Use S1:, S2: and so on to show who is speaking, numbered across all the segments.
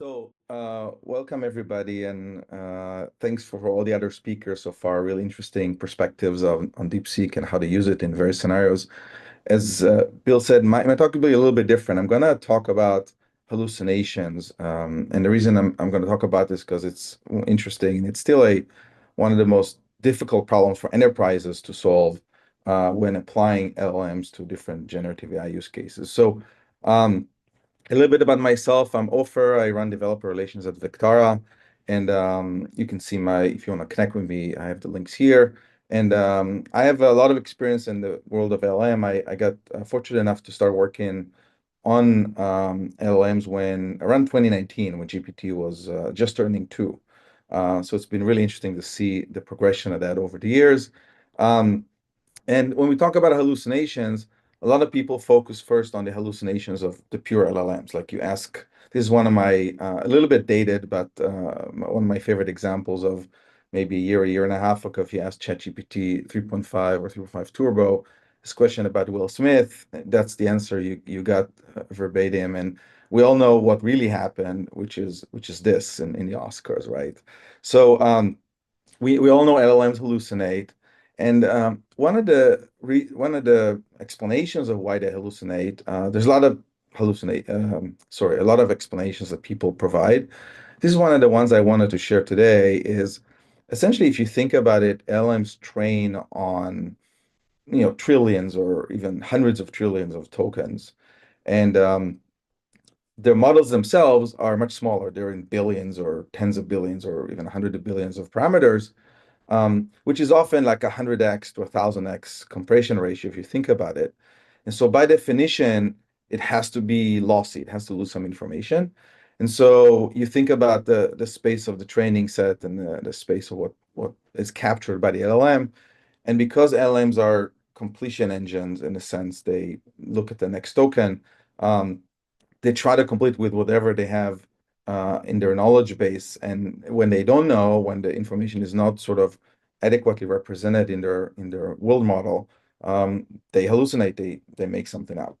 S1: Welcome everybody, and thanks for all the other speakers so far. Really interesting perspectives on DeepSeek and how to use it in various scenarios. As Bill said, my talk will be a little bit different. I'm going to talk about hallucinations, and the reason I'm going to talk about this because it's interesting and it's still one of the most difficult problems for enterprises to solve when applying LLMs to different generative AI use cases. Um, a little bit about myself. I'm Ofer. I run developer relations at Vectara. And you can see if you want to connect with me, I have the links here. And I have a lot of experience in the world of LLM. I got fortunate enough to start working on LLMs around 2019, when GPT was just turning 2. So it's been really interesting to see the progression of that over the years. Um, and when we talk about hallucinations, a lot of people focus first on the hallucinations of the pure LLMs. Like you ask, this is one of my, a little bit dated, but one of my favorite examples of maybe a year and a half ago, if you ask ChatGPT 3.5 or 3.5 Turbo, this question about Will Smith, that's the answer you got verbatim. And we all know what really happened, which is this in the Oscars, right? So we all know LLMs hallucinate, and one of the explanations of why they hallucinate, there's a lot of a lot of explanations that people provide. This is one of the ones I wanted to share today. Is essentially, if you think about it, LLMs train on trillions or even hundreds of trillions of tokens, and their models themselves are much smaller. They're in billions or tens of billions or even hundreds of billions of parameters, which is often like 100x to 1000x compression ratio if you think about it. And so by definition, it has to be lossy. It has to lose some information. And so you think about the space of the training set and the space of what is captured by the LLM. And because LLMs are completion engines in a sense, they look at the next token. They try to complete with whatever they have in their knowledge base. And when they don't know, when the information is not sort of adequately represented in their world model, they hallucinate. They make something up.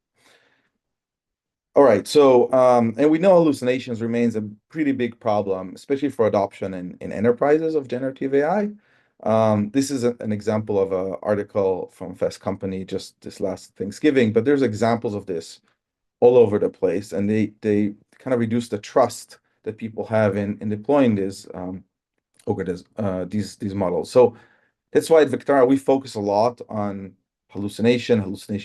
S1: All right. And we know hallucinations remains a pretty big problem, especially for adoption in enterprises of generative AI. This is an example of an article from Fast Company just this last Thanksgiving, but there's examples of this all over the place, and they kind of reduce the trust that people have in deploying these models. So that's why at Vectara we focus a lot on hallucination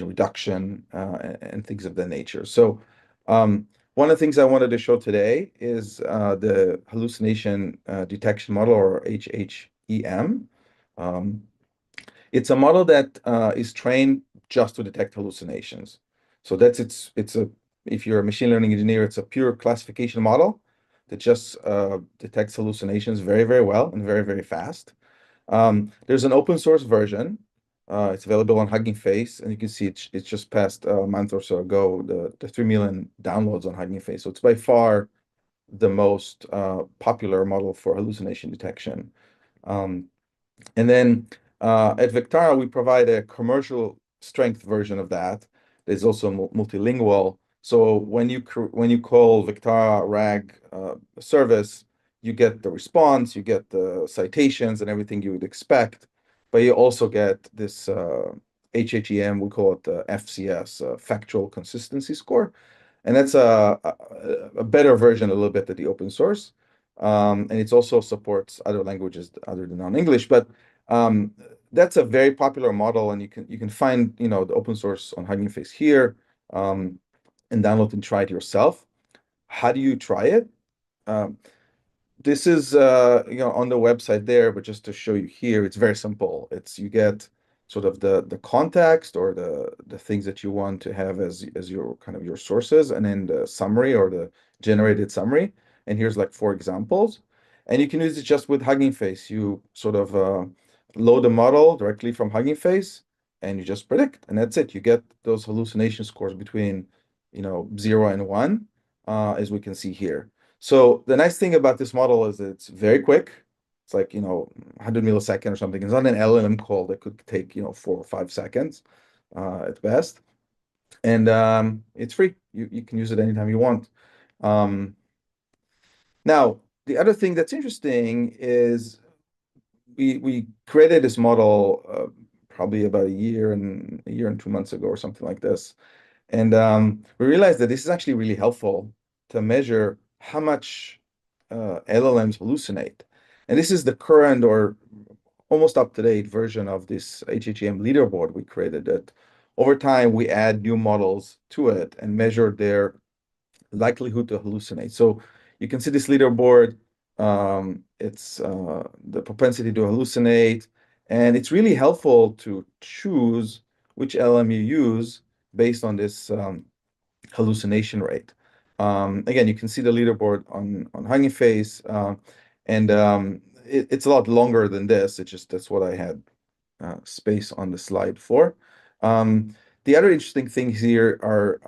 S1: reduction, and things of that nature. So one of the things I wanted to show today is the hallucination detection model, or HHEM. Um, it's a model that is trained just to detect hallucinations. So if you're a machine learning engineer, it's a pure classification model that just detects hallucinations very, very well and very, very fast. There's an open source version. It's available on Hugging Face, and you can see it's just passed a month or so ago, the 3 million downloads on Hugging Face. So it's by far the most popular model for hallucination detection. Um, and then at Vectara, we provide a commercial strength version of that. There's also multilingual. So when you call Vectara RAG service, you get the response, you get the citations and everything you would expect, but you also get this HHEM, we call it the FCS, Factual Consistency Score. And that's a better version a little bit of the open source. And it also supports other languages other than non-English, but um, that's a very popular model, and you can find the open source on Hugging Face here, and download and try it yourself. How do you try it? Um, this is on the website there, but just to show you here, it's very simple. You get sort of the context or the things that you want to have as your kind of your sources, and then the summary or the generated summary. And here's like 4 examples. And you can use it just with Hugging Face. You sort of load the model directly from Hugging Face, and you just predict, and that's it. You get those hallucination scores between 0 and 1, as we can see here. So the nice thing about this model is that it's very quick. It's like 100 milliseconds or something. It's not an LLM call that could take 4 or 5 seconds at best, and it's free. You can use it anytime you want. Um, Now, the other thing that's interesting is we created this model probably about a year and 2 months ago or something like this. And we realized that this is actually really helpful to measure how much LLMs hallucinate. And this is the current or almost up-to-date version of this HHEM leaderboard we created that over time we add new models to it and measure their likelihood to hallucinate. So you can see this leaderboard. It's the propensity to hallucinate, and it's really helpful to choose which LM you use based on this hallucination rate. Again, you can see the leaderboard on Hugging Face, and it's a lot longer than this. It's just that's what I had space on the slide for. The other interesting things here are,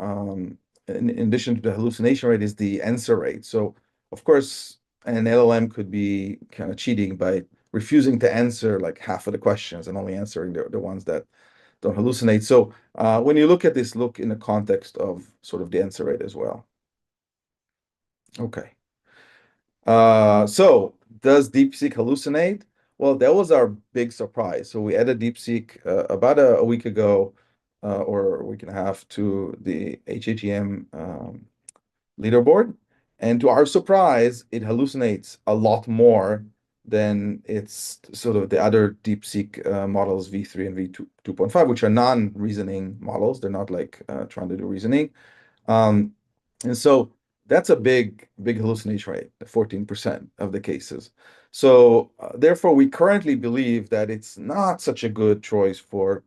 S1: in addition to the hallucination rate, is the answer rate. So, of course, an LLM could be kind of cheating by refusing to answer like half of the questions and only answering the ones that don't hallucinate. So, when you look at this, look in the context of sort of the answer rate as well. Okay. So does DeepSeek hallucinate? Well, that was our big surprise. So we added DeepSeek about a week ago or a week and a half to the HHEM leaderboard. And to our surprise, it hallucinates a lot more than its sort of the other DeepSeek models V3 and V2 2.5, which are non-reasoning models. They're not like trying to do reasoning. Um, and so that's a big hallucination rate, 14% of the cases. So therefore, we currently believe that it's not such a good choice for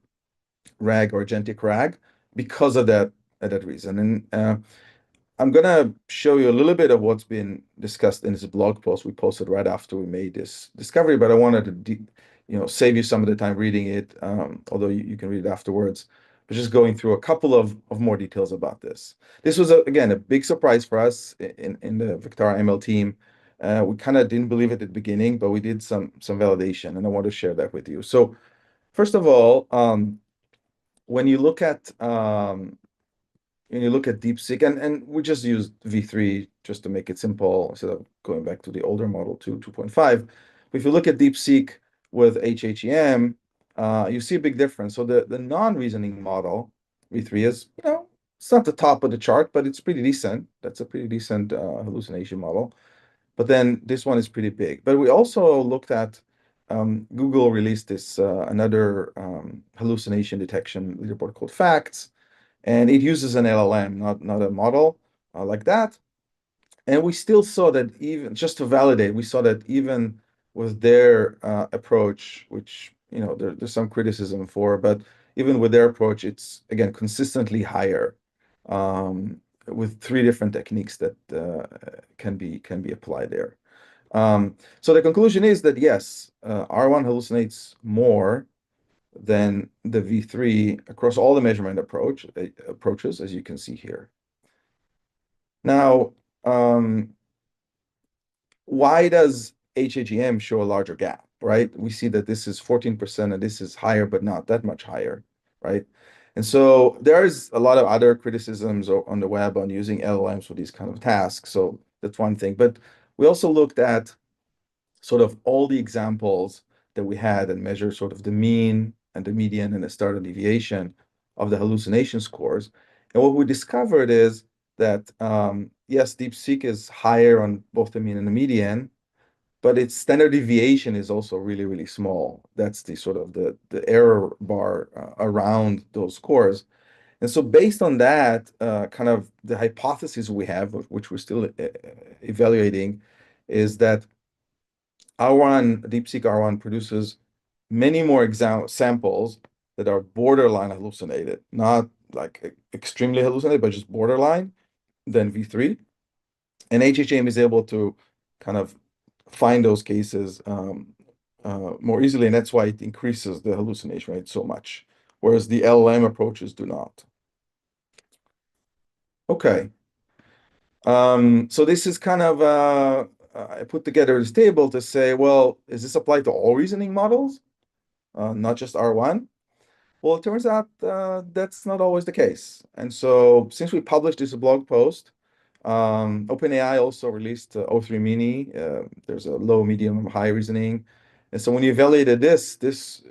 S1: RAG or agentic RAG because of that reason. And I'm gonna show you a little bit of what's been discussed in this blog post we posted right after we made this discovery, but I wanted to, save you some of the time reading it, although you can read it afterwards. But just going through a couple of more details about this. This was again a big surprise for us in the Vectara ML team. We kind of didn't believe it at the beginning, but we did some validation, and I want to share that with you. So first of all, when you look at DeepSeek, and we just used V3 just to make it simple instead of going back to the older model 2.5. But if you look at DeepSeek with HHEM, you see a big difference. So the non-reasoning model, V3, is, it's not the top of the chart, but it's pretty decent. That's a pretty decent hallucination model. But then this one is pretty big. But we also looked at Google released this another hallucination detection leaderboard called Facts, and it uses an LLM, not a model like that. And we still saw that even just to validate, we saw that even with their approach, which there's some criticism for, but even with their approach, it's again consistently higher with three different techniques that can be applied there. So the conclusion is that yes, R1 hallucinates more than the V3 across all the measurement approaches, as you can see here. Now, why does HHEM show a larger gap, right? We see that this is 14% and this is higher, but not that much higher, right? And so there's a lot of other criticisms on the web on using LLMs for these kind of tasks. So that's one thing. But we also looked at sort of all the examples that we had and measured sort of the mean and the median and the standard deviation of the hallucination scores. And what we discovered is that, yes, DeepSeek is higher on both the mean and the median, but its standard deviation is also really, really small. That's the sort of the error bar around those scores. And so based on that, kind of the hypothesis we have, which we're still evaluating, is that R1, DeepSeek R1 produces many more samples that are borderline hallucinated, not like extremely hallucinated, but just borderline than V3. And HHM is able to kind of find those cases more easily, and that's why it increases the hallucination rate so much, whereas the LLM approaches do not. Okay. So this is kind of I put together this table to say, well, is this applied to all reasoning models, not just R1? Well, it turns out that's not always the case. And so since we published this blog post, OpenAI also released O3 Mini. There's a low, medium, high reasoning. And so when you evaluated this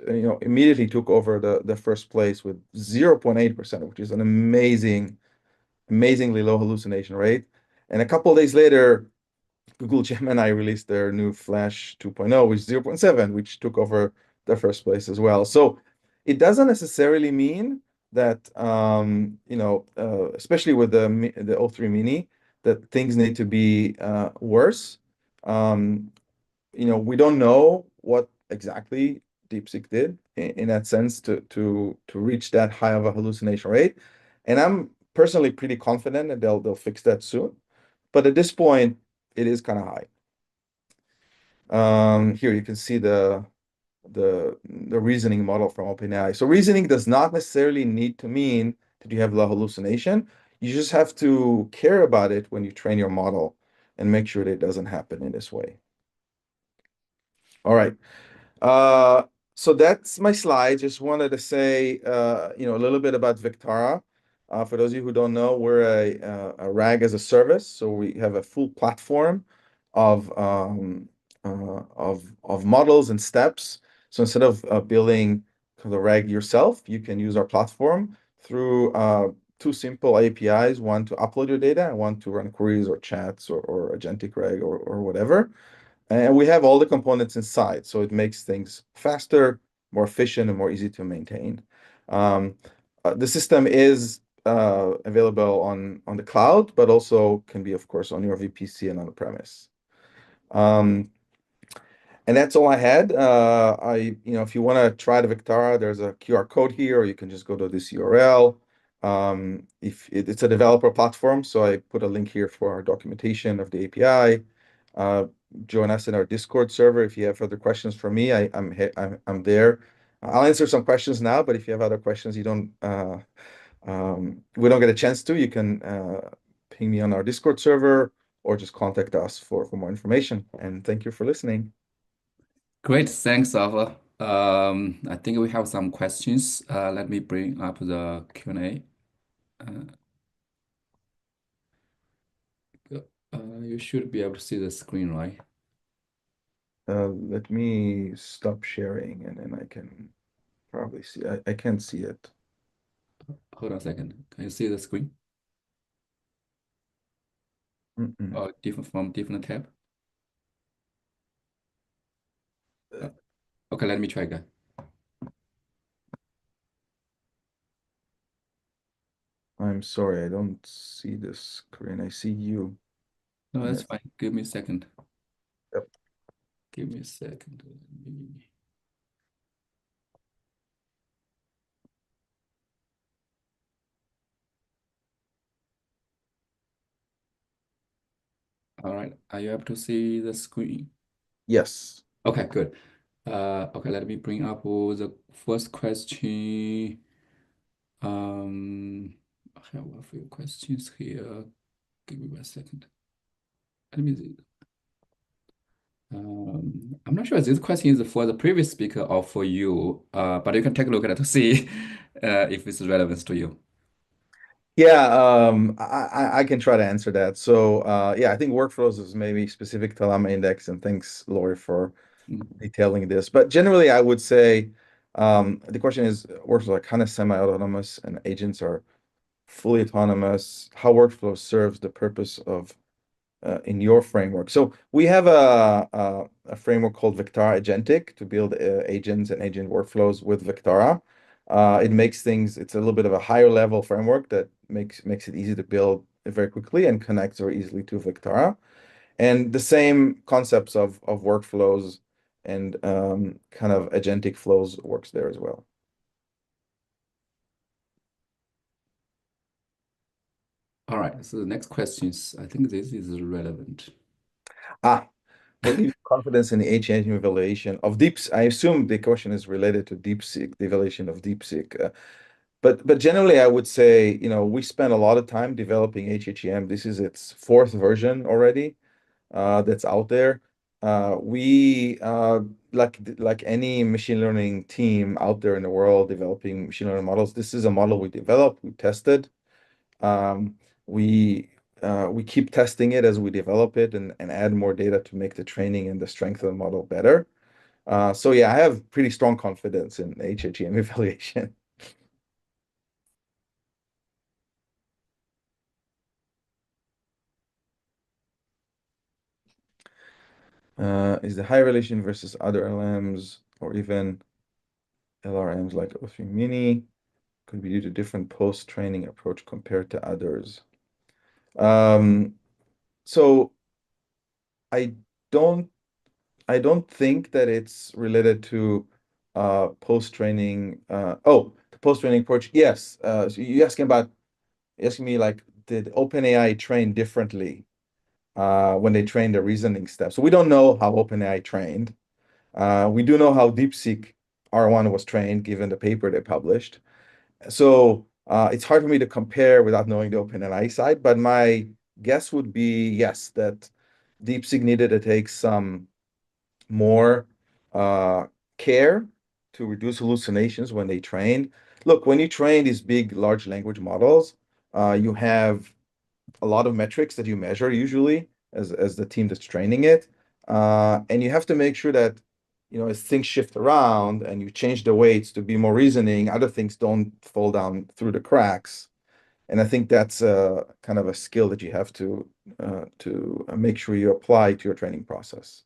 S1: immediately took over the first place with 0.8%, which is an amazingly low hallucination rate. And a couple of days later, Google Gemini released their new Flash 2.0, which is 0.7, which took over the first place as well. So it doesn't necessarily mean that, especially with the O3 Mini, that things need to be worse. Um, we don't know what exactly DeepSeek did in that sense to reach that high of a hallucination rate. And I'm personally pretty confident that they'll fix that soon. But at this point, it is kind of high. Here you can see the reasoning model from OpenAI. So reasoning does not necessarily need to mean that you have low hallucination. You just have to care about it when you train your model and make sure that it doesn't happen in this way. All right. Uh, so that's my slide. Just wanted to say, a little bit about Vectara. For those of you who don't know, we're a RAG as a service. So we have a full platform of of models and steps. So instead of building the RAG yourself, you can use our platform through two simple APIs, one to upload your data and one to run queries or chats or agentic RAG or whatever. And we have all the components inside, so it makes things faster, more efficient, and more easy to maintain. Um, the system is available on the cloud, but also can be, of course, on your VPC and on the premise. And that's all I had. If you want to try the Vectara, there's a QR code here, or you can just go to this URL. If it's a developer platform, so I put a link here for our documentation of the API. Join us in our Discord server if you have further questions for me. I'm there. I'll answer some questions now, but if you have other questions we don't get a chance to, you can ping me on our Discord server or just contact us for more information. And thank you for listening.
S2: Great, thanks, Ofer. I think we have some questions. Let me bring up the Q&A. You should be able to see the screen, right?
S1: Let me stop sharing and then I can probably see. I can't see it.
S2: Hold on a second. Can you see the screen?
S1: Mm-mm.
S2: Different from different tab? Uh, okay, let me try again.
S1: I'm sorry, I don't see the screen. I see you.
S2: No,
S1: And
S2: that's
S1: it,
S2: fine. Give me a second.
S1: yep.
S2: Give me a second. All right. Are you able to see the screen?
S1: Yes.
S2: Okay, good. Okay, let me bring up the first question. I have a few questions here. Give me one second. Let me see. I'm not sure if this question is for the previous speaker or for you, but you can take a look at it to see if it's relevant to you.
S1: Yeah, I can try to answer that. So yeah, I think workflows is maybe specific to Llama Index, and thanks, Lori, for
S2: Mm.
S1: detailing this. But generally, I would say the question is workflows are kind of semi-autonomous and agents are fully autonomous. How workflow serves the purpose of in your framework. So we have a framework called Vectara Agentic to build agents and agent workflows with Vectara. It's a little bit of a higher level framework that makes it easy to build very quickly and connects very easily to Vectara. And the same concepts of workflows and kind of agentic flows works there as well.
S2: All right, so the next questions, I think this is relevant.
S1: Ah, what gives you confidence in the agent evaluation of I assume the question is related to DeepSeek, the evaluation of DeepSeek. But generally, I would say, we spent a lot of time developing HHEM. This is its fourth version already that's out there. We like any machine learning team out there in the world developing machine learning models. This is a model we developed, we tested. Um, we we keep testing it as we develop it and add more data to make the training and the strength of the model better. So yeah, I have pretty strong confidence in HHEM evaluation. Is the high relation versus other LLMs or even LRMs like O3 Mini could be due to different post-training approach compared to others? Um, so I don't I don't think that it's related to post-training. The post-training approach. Yes. So you asking me like, did OpenAI train differently when they trained the reasoning steps? So we don't know how OpenAI trained. We do know how DeepSeek R1 was trained, given the paper they published. So it's hard for me to compare without knowing the OpenAI side, but my guess would be yes, that DeepSeek needed to take some more uh, care to reduce hallucinations when they train. Look, when you train these big, large language models, you have a lot of metrics that you measure usually as the team that's training it. And you have to make sure that, as things shift around and you change the weights to be more reasoning, other things don't fall down through the cracks. And I think that's kind of a skill that you have to make sure you apply to your training process.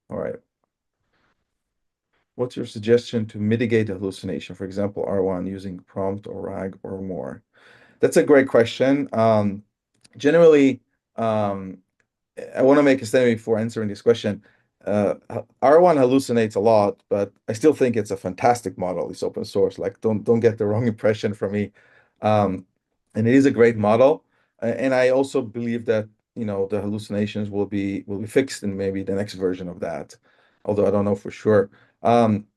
S1: All right. What's your suggestion to mitigate hallucination? For example, R1 using prompt or RAG or more? That's a great question. Generally, um, I want to make a statement before answering this question. Uh, R1 hallucinates a lot, but I still think it's a fantastic model. It's open source. Like, don't get the wrong impression from me. Um, and it is a great model. And I also believe that the hallucinations will be fixed in maybe the next version of that, although I don't know for sure. Um,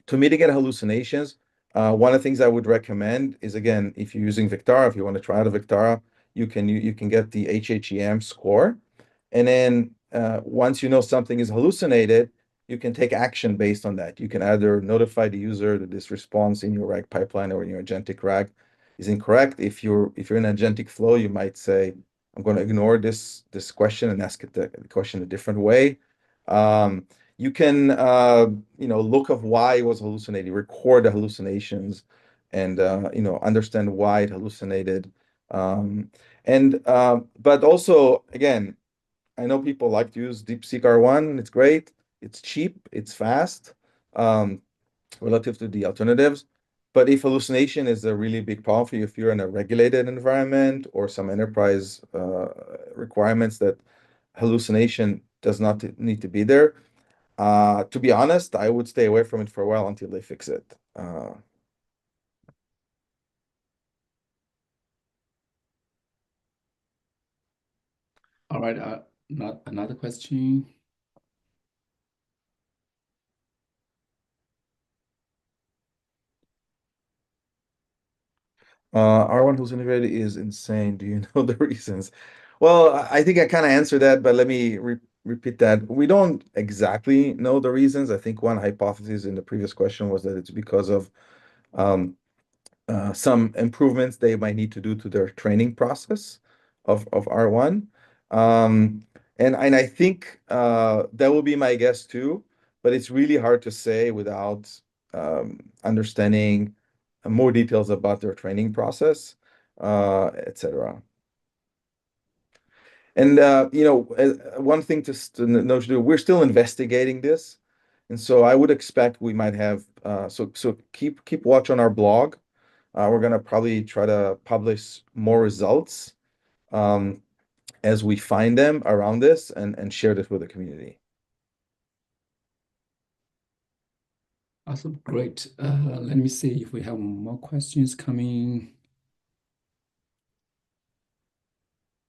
S1: to mitigate hallucinations, one of the things I would recommend is, again, if you're using Vectara, if you want to try out a Vectara, you can get the HHEM score, and then once you know something is hallucinated, you can take action based on that. You can either notify the user that this response in your RAG pipeline or in your agentic RAG is incorrect. If you're in agentic flow, you might say, "I'm going to ignore this question and ask it the question a different way." Um, you can look of why it was hallucinating, record the hallucinations, and understand why it hallucinated. Um, but also, again, I know people like to use DeepSeek R1. It's great. It's cheap. It's fast, um, relative to the alternatives. But if hallucination is a really big problem for you, if you're in a regulated environment or some enterprise requirements that hallucination does not need to be there, to be honest, I would stay away from it for a while until they fix it.
S2: All right, not another question.
S1: R1 who's integrated is insane. Do you know the reasons? Well, I think I kind of answered that, but let me repeat that. We don't exactly know the reasons. I think one hypothesis in the previous question was that it's because of um, some improvements they might need to do to their training process of R1. Um, and I think that will be my guess too, but it's really hard to say without understanding more details about their training process, etc. And one thing to know to do, we're still investigating this, and so I would expect we might have so keep watch on our blog. We're going to probably try to publish more results um, as we find them around this and share this with the community.
S2: Awesome, great. Let me see if we have more questions coming.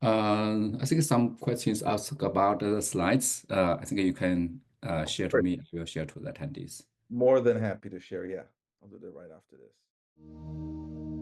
S2: I think some questions asked about the slides. I think you can share to
S1: Great.
S2: me. I will share to the attendees.
S1: More than happy to share. Yeah, I'll do that right after this.